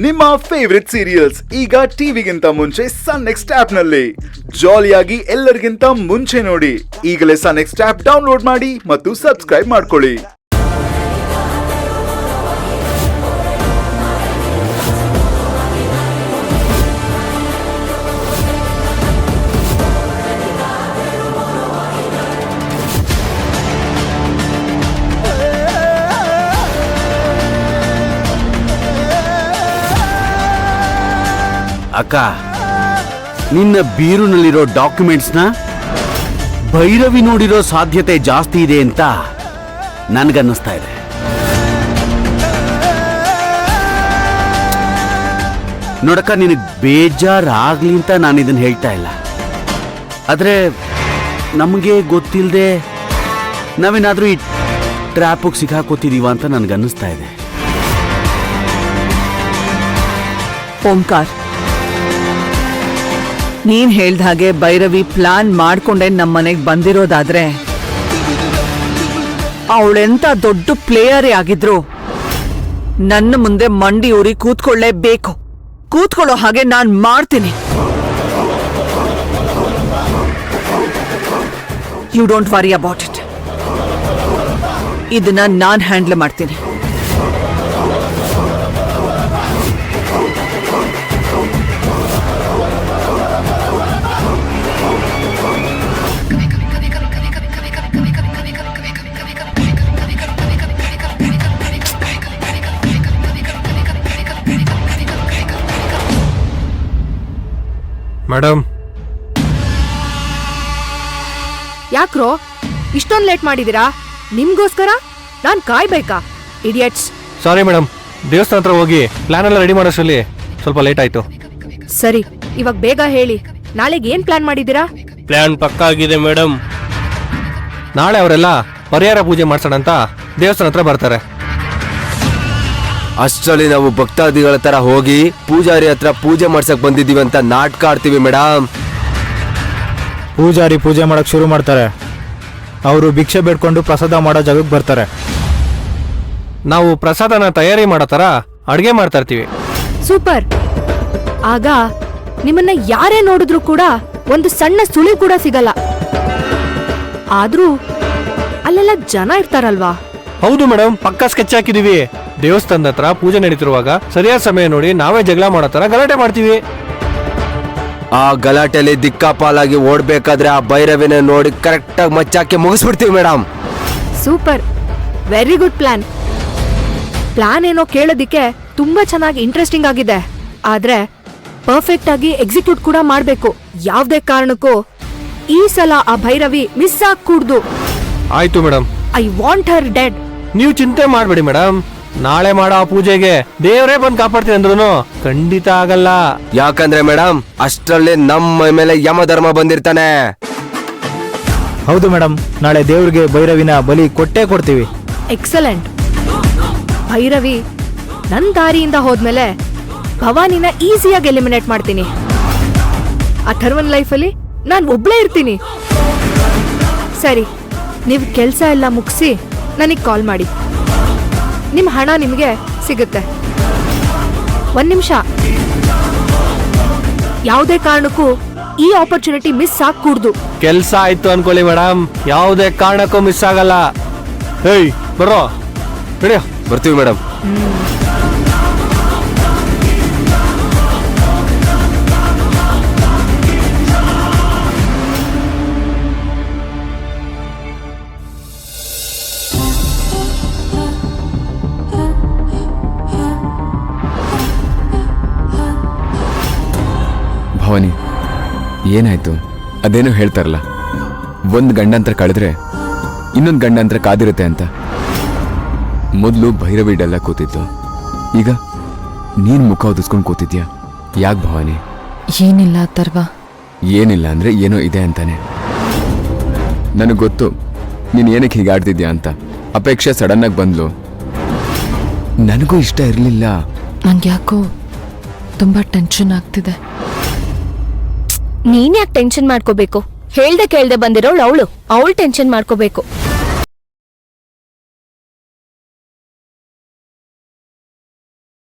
ನಿಮ್ಮ favourite serials ಈಗ ಟಿವಿಗಿಂತ ಮುಂಚೆ ಸನ್ ನೆಕ್ಸ್ಟ್ ಆಪ್ ನಲ್ಲಿ ಜಾಲಿಯಾಗಿ ಎಲ್ಲರಿಗಿಂತ ಮುಂಚೆ ನೋಡಿ. ಈಗಲೇ ಸನ್ ನೆಕ್ಸ್ಟ್ ಆಪ್ ಡೌನ್ಲೋಡ್ ಮಾಡಿ ಮತ್ತು ಸಬ್ಸ್ಕ್ರೈಬ್ ಮಾಡ್ಕೊಳ್ಳಿ. ಅಕ್ಕ, ನಿನ್ನ ಬೀರುನಲ್ಲಿರೋ ಡಾಕ್ಯುಮೆಂಟ್ಸ್ನ ಭೈರವಿ ನೋಡಿರೋ ಸಾಧ್ಯತೆ ಜಾಸ್ತಿ ಇದೆ ಅಂತ ನನಗನ್ನಿಸ್ತಾ ಇದೆ. ನೋಡಕ್ಕ, ನಿನಗೆ ಬೇಜಾರಾಗ್ಲಿ ಅಂತ ನಾನು ಇದನ್ನು ಹೇಳ್ತಾ ಇಲ್ಲ. ಆದರೆ ನಮಗೆ ಗೊತ್ತಿಲ್ಲದೆ ನಾವೇನಾದರೂ ಈ ಟ್ರ್ಯಾಪಿಗೆ ಸಿಕ್ಕಾಕೋತಿದೀವ ಅಂತ ನನಗನ್ನಿಸ್ತಾ ಇದೆ. ಓಂಕಾರ್, ನೀನ್ ಹೇಳ್ದ ಹಾಗೆ ಭೈರವಿ ಪ್ಲಾನ್ ಮಾಡ್ಕೊಂಡೆ ನಮ್ಮನೆಗೆ ಬಂದಿರೋದಾದ್ರೆ ಅವಳೆಂತ ದೊಡ್ಡ ಪ್ಲೇಯರೇ ಆಗಿದ್ರು ನನ್ನ ಮುಂದೆ ಮಂಡಿ ಊರಿ ಕೂತ್ಕೊಳ್ಳೇಬೇಕು. ಕೂತ್ಕೊಳ್ಳೋ ಹಾಗೆ ನಾನ್ ಮಾಡ್ತೀನಿ. You don't worry about it. ಇದನ್ನ ನಾನ್ ಹ್ಯಾಂಡಲ್ ಮಾಡ್ತೀನಿ. ಮೇಡಮ್, ಯಾಕ್ರೋ ಇಷ್ಟೊಂದು ಲೇಟ್ ಮಾಡಿದೀರಾ? ನಿಮ್ಗೋಸ್ಕರ ನಾನ್ ಕಾಯ್ಬೇಕಾ? ಇಡಿಯಟ್ಸ್. ಸಾರಿ ಮೇಡಮ್, ದೇವಸ್ಥಾನ ಹತ್ರ ಹೋಗಿ ಪ್ಲಾನ್ ಎಲ್ಲ ರೆಡಿ ಮಾಡೋಷ್ಟರಲ್ಲಿ ಸ್ವಲ್ಪ ಲೇಟ್ ಆಯ್ತು. ಸರಿ, ಇವಾಗ ಬೇಗ ಹೇಳಿ, ನಾಳೆಗೆ ಏನ್ ಪ್ಲಾನ್ ಮಾಡಿದೀರಾ? ಪ್ಲಾನ್ ಪಕ್ಕಾ ಆಗಿದೆ ಮೇಡಮ್. ನಾಳೆ ಅವರೆಲ್ಲ ಪರಿಹಾರ ಪೂಜೆ ಮಾಡ್ಸೋಣ ಅಂತ ದೇವಸ್ಥಾನ ಹತ್ರ ಬರ್ತಾರೆ. ಅಷ್ಟರಲ್ಲಿ ನಾವು ಭಕ್ತಾದಿಗಳ ತರ ಹೋಗಿ ಪೂಜಾರಿ ಹತ್ರ ಪೂಜೆ ಮಾಡ್ಸಕ್ ಬಂದಿದೀವಿ ಅಂತ ನಾಟಕ ಆಡ್ತೀವಿ ಮೇಡಮ್. ಪೂಜಾರಿ ಪೂಜೆ ಮಾಡಕ್ ಶುರು ಮಾಡ್ತಾರೆ. ಅವರು ಭಿಕ್ಷೆ ಬೇಡ್ಕೊಂಡು ಪ್ರಸಾದ ಮಾಡೋ ಜಾಗಕ್ಕೆ ಬರ್ತಾರೆ. ನಾವು ಪ್ರಸಾದನ ತಯಾರಿ ಮಾಡೋ ತರ ಅಡ್ಗೆ ಮಾಡ್ತಾ ಇರ್ತೀವಿ. ಸೂಪರ್. ಆಗ ನಿಮ್ಮನ್ನ ಯಾರೇ ನೋಡಿದ್ರು ಕೂಡ ಒಂದು ಸಣ್ಣ ಸುಳಿ ಕೂಡ ಸಿಗಲ್ಲ. ಆದ್ರೂ ಅಲ್ಲೆಲ್ಲ ಜನ ಇರ್ತಾರಲ್ವಾ? ಹೌದು ಮೇಡಮ್, ಪಕ್ಕಾ ಸ್ಕೆಚ್ ಹಾಕಿದೀವಿ. ದೇವಸ್ಥಾನದ ಹತ್ರ ಪೂಜೆ ನಡೀತಿರುವಾಗ ಸರಿಯಾದ ಸಮಯ ನೋಡಿ ನಾವೇ ಜಗಳ ಮಾಡೋ ತರ ಗಲಾಟೆ ಮಾಡ್ತೀವಿ. ಆ ಗಲಾಟೆಯಲ್ಲಿ ದಿಕ್ಕಾಪಾಲಾಗಿ ಓಡ್ಬೇಕಾದ್ರೆ ಆ ಭೈರವಿನ ನೋಡಿ ಕರೆಕ್ಟ್ ಆಗಿ ಮಚ್ಚಾಕಿ ಮುಗಿಸ್ಬಿಡ್ತೀವಿ madam. Super, very good plan. Plan ಏನೋ ಕೇಳೋದಿಕ್ಕೆ ತುಂಬಾ ಚೆನ್ನಾಗಿ ಇಂಟ್ರೆಸ್ಟಿಂಗ್ ಆಗಿದೆ. ಆದ್ರೆ ಪರ್ಫೆಕ್ಟ್ ಆಗಿ ಎಕ್ಸಿಕ್ಯೂಟ್ ಕೂಡ ಮಾಡ್ಬೇಕು. ಯಾವ್ದೇ ಕಾರಣಕ್ಕೂ ಈ ಸಲ ಆ ಭೈರವಿ ಮಿಸ್ ಆಗ್ಕೂಡ್ದು. ಆಯ್ತು madam. I want Har dead. ನೀವು ಚಿಂತೆ ಮಾಡ್ಬೇಡಿ ಮೇಡಮ್. ನಾಳೆ ಮಾಡೋ ಆ ಪೂಜೆಗೆ ದೇವರೇ ಬಂದು ಕಾಪಾಡ್ತೀನಿ ಅಂದ್ರೂ ಖಂಡಿತ ಆಗಲ್ಲ. ಯಾಕಂದ್ರೆ ಮೇಡಮ್, ಅಷ್ಟರಲ್ಲಿ ನಮ್ಮ ಮೇಲೆ ಯಮಧರ್ಮ ಬಂದಿರ್ತಾನೆ. ಹೌದು ಮೇಡಮ್, ನಾಳೆ ದೇವ್ರಿಗೆ ಭೈರವಿನ ಬಲಿ ಕೊಟ್ಟೇ ಕೊಡ್ತೀವಿ. ಎಕ್ಸಲೆಂಟ್. ಭೈರವಿ ನನ್ ದಾರಿಯಿಂದ ಹೋದ್ಮೇಲೆ ಭವಾನಿನ ಈಸಿಯಾಗಿ ಎಲಿಮಿನೇಟ್ ಮಾಡ್ತೀನಿ. ಅಥರ್ವನ್ ಲೈಫಲ್ಲಿ ನಾನ್ ಒಬ್ಳೇ ಇರ್ತೀನಿ. ಸರಿ, ನೀವು ಕೆಲಸ ಎಲ್ಲ ಮುಗಿಸಿ ನನಗೆ ಕಾಲ್ ಮಾಡಿ. ನಿಮ್ಮ ಹಣ ನಿಮಗೆ ಸಿಗುತ್ತೆ. ಒಂದ್ ನಿಮಿಷ, ಯಾವುದೇ ಕಾರಣಕ್ಕೂ ಈ ಆಪರ್ಚುನಿಟಿ ಮಿಸ್ ಆಗ್ಕೂಡ್ದು. ಕೆಲ್ಸ ಆಯ್ತು ಅನ್ಕೊಳ್ಳಿ ಮೇಡಮ್, ಯಾವುದೇ ಕಾರಣಕ್ಕೂ ಮಿಸ್ ಆಗಲ್ಲ. ಹೇಯ್ ಬರೋ, ಬರ್ತೀವಿ ಮೇಡಮ್. ಭವಾನಿ, ಏನಾಯ್ತು? ಅದೇನೋ ಹೇಳ್ತಾರಲ್ಲ, ಒಂದು ಗಂಡಂತರ ಕಳೆದ್ರೆ ಇನ್ನೊಂದು ಗಂಡಂತರ ಕಾದಿರುತ್ತೆ ಅಂತ. ಮೊದಲು ಭೈರವಿ ಡಲ್ಲ ಕೂತಿತ್ತು, ಈಗ ನೀನ್ ಮುಖ ಒದಿಸ್ಕೊಂಡು ಕೂತಿದ್ಯಾ. ಯಾಕೆ ಭವಾನಿ? ಏನಿಲ್ಲ ಅಥರ್ವ. ಏನಿಲ್ಲ ಅಂದ್ರೆ ಏನೋ ಇದೆ ಅಂತಾನೆ. ನನಗೆ ಗೊತ್ತು ನೀನು ಏನಕ್ಕೆ ಹೀಗೆ ಆಡ್ತಿದ್ಯಾ ಅಂತ. ಅಪೇಕ್ಷೆ ಸಡನ್ ಆಗಿ ಬಂದ್ಲು, ನನಗೂ ಇಷ್ಟ ಇರಲಿಲ್ಲ. ನಂಗೆ ಯಾಕೋ ತುಂಬಾ ಟೆನ್ಷನ್ ಆಗ್ತಿದೆ. ನೀನ್ ಯಾಕೆ ಟೆನ್ಷನ್ ಮಾಡ್ಕೋಬೇಕು? ಹೇಳ್ದೆ ಕೇಳ್ದೆ ಬಂದಿರೋಳು ಅವಳು ಟೆನ್ಷನ್ ಮಾಡ್ಕೋಬೇಕು.